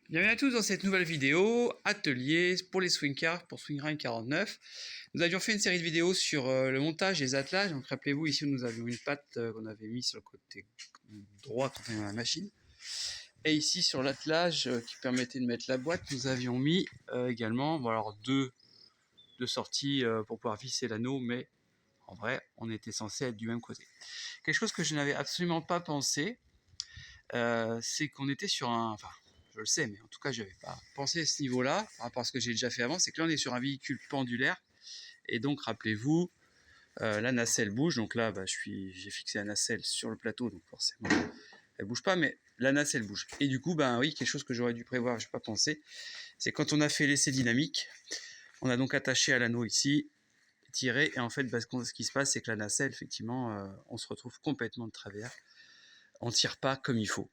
Bienvenue à tous dans cette nouvelle vidéo, atelier pour les swing cars, pour Swing Ride 49. Nous avions fait une série de vidéos sur le montage des attelages. Donc rappelez-vous, ici nous avions une patte qu'on avait mise sur le côté droit quand on est dans la machine. Et ici sur l'attelage qui permettait de mettre la boîte, nous avions mis également deux sorties pour pouvoir visser l'anneau, mais en vrai on était censé être du même côté. Quelque chose que je n'avais absolument pas pensé, c'est qu'on était sur un... Enfin, je le sais, mais en tout cas, je n'avais pas pensé à ce niveau-là, par rapport à ce que j'ai déjà fait avant, c'est que là, on est sur un véhicule pendulaire, et donc, rappelez-vous, la nacelle bouge, donc là, j'ai fixé la nacelle sur le plateau, donc forcément, elle bouge pas, mais la nacelle bouge. Et du coup, oui, quelque chose que j'aurais dû prévoir, je n'ai pas pensé, c'est quand on a fait l'essai dynamique, on a donc attaché à l'anneau ici, tiré, et en fait, ce qui se passe, c'est que la nacelle, effectivement, on se retrouve complètement de travers, on tire pas comme il faut.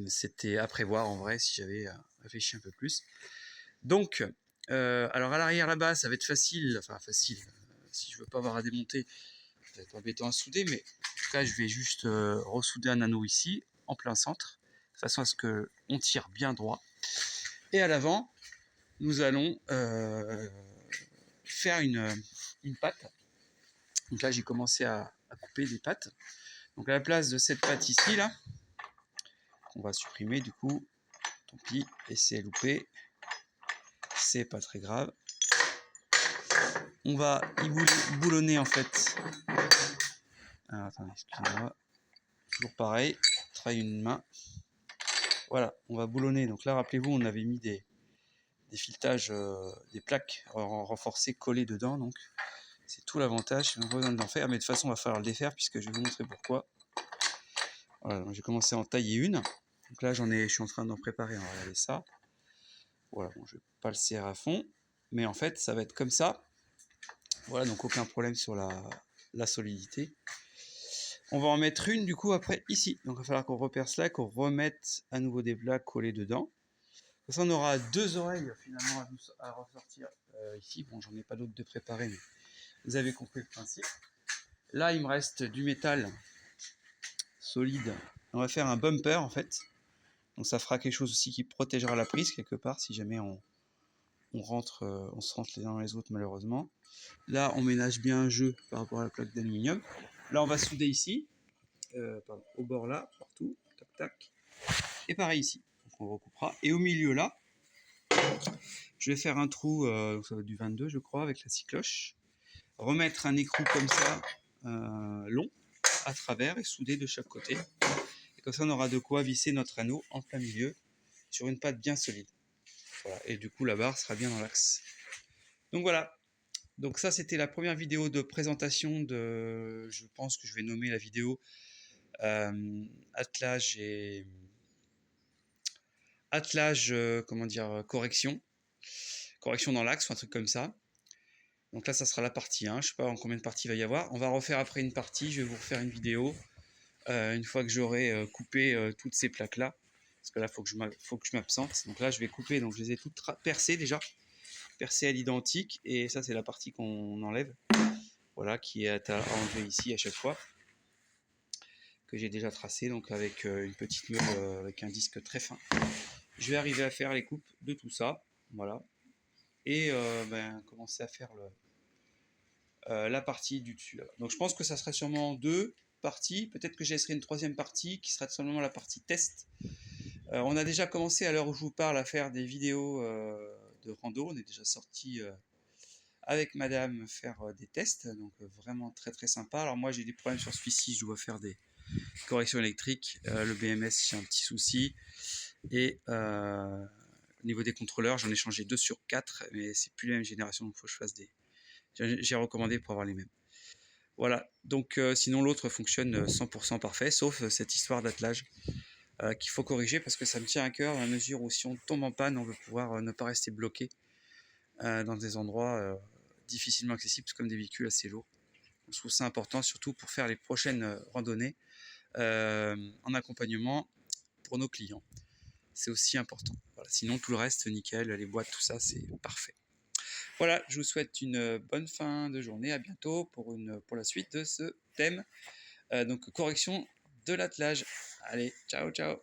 C'était à prévoir en vrai si j'avais réfléchi un peu plus. Donc, alors à l'arrière là-bas, ça va être facile, si je veux pas avoir à démonter, ça va être embêtant à souder, mais en tout cas, je vais juste ressouder un anneau ici, en plein centre, de façon à ce qu'on tire bien droit. Et à l'avant, nous allons faire une patte. Donc là, j'ai commencé à couper des pattes. Donc à la place de cette patte ici, là, qu'on va supprimer du coup, tant pis, et c'est loupé, c'est pas très grave. On va y boulonner en fait. Alors attendez, excusez-moi. Toujours pareil, travaille une main. Voilà, on va boulonner. Donc là, rappelez-vous, on avait mis des filetages, des plaques renforcées collées dedans. Donc c'est tout l'avantage. On a besoin d'en faire, mais de toute façon, on va falloir le défaire puisque je vais vous montrer pourquoi. Voilà, donc j'ai commencé à en tailler une. Donc là, je suis en train d'en préparer. On va regarder ça. Voilà, bon, je vais pas le serrer à fond, mais en fait, ça va être comme ça. Voilà, donc aucun problème sur la solidité. On va en mettre une du coup après ici. Donc il va falloir qu'on repère cela, qu'on remette à nouveau des plaques collées dedans. Comme ça on aura deux oreilles finalement à ressortir ici. Bon, j'en ai pas d'autres de préparés, mais vous avez compris le principe. Là il me reste du métal solide. On va faire un bumper en fait. Donc ça fera quelque chose aussi qui protégera la prise quelque part si jamais on se rentre les uns dans les autres malheureusement. Là on ménage bien un jeu par rapport à la plaque d'aluminium. Là on va souder ici. Au bord là, partout, tac tac, et pareil ici, donc on recoupera, et au milieu là, je vais faire un trou, ça va être du 22 je crois, avec la scie cloche, remettre un écrou comme ça, long, à travers, et souder de chaque côté, et comme ça on aura de quoi visser notre anneau en plein milieu, sur une patte bien solide, voilà. Et du coup la barre sera bien dans l'axe. Donc voilà, donc ça c'était la première vidéo de présentation de, je pense que je vais nommer la vidéo attelage et comment dire, correction dans l'axe ou un truc comme ça. Donc là ça sera la partie 1, je sais pas en combien de parties il va y avoir. On va refaire après une partie, je vais vous refaire une vidéo une fois que j'aurai coupé toutes ces plaques là, parce que là faut que je m'absente. Donc là je vais couper, donc je les ai toutes percées déjà, percées à l'identique, et ça c'est la partie qu'on enlève, voilà, qui est à enlever ici à chaque fois, que j'ai déjà tracé, donc avec une petite meule avec un disque très fin. Je vais arriver à faire les coupes de tout ça, voilà, et commencer à faire la partie du dessus. Là. Donc je pense que ça sera sûrement deux parties, peut-être que je laisserai une troisième partie qui sera seulement la partie test. On a déjà commencé à l'heure où je vous parle à faire des vidéos de rando, on est déjà sorti avec madame faire des tests, donc vraiment très très sympa. Alors moi j'ai des problèmes sur celui-ci, je dois faire des corrections électriques, le BMS j'ai un petit souci, et au niveau des contrôleurs j'en ai changé 2 sur 4, mais c'est plus la même génération, donc il faut que je fasse des... J'ai recommandé pour avoir les mêmes. Voilà, donc sinon l'autre fonctionne 100% parfait, sauf cette histoire d'attelage qu'il faut corriger parce que ça me tient à cœur, à mesure où si on tombe en panne, on veut pouvoir ne pas rester bloqué dans des endroits difficilement accessibles, comme des véhicules assez lourds. Je trouve ça important, surtout pour faire les prochaines randonnées en accompagnement pour nos clients. C'est aussi important. Voilà. Sinon, tout le reste, nickel, les boîtes, tout ça, c'est parfait. Voilà, je vous souhaite une bonne fin de journée. À bientôt pour la suite de ce thème. Donc, correction de l'attelage. Allez, ciao, ciao.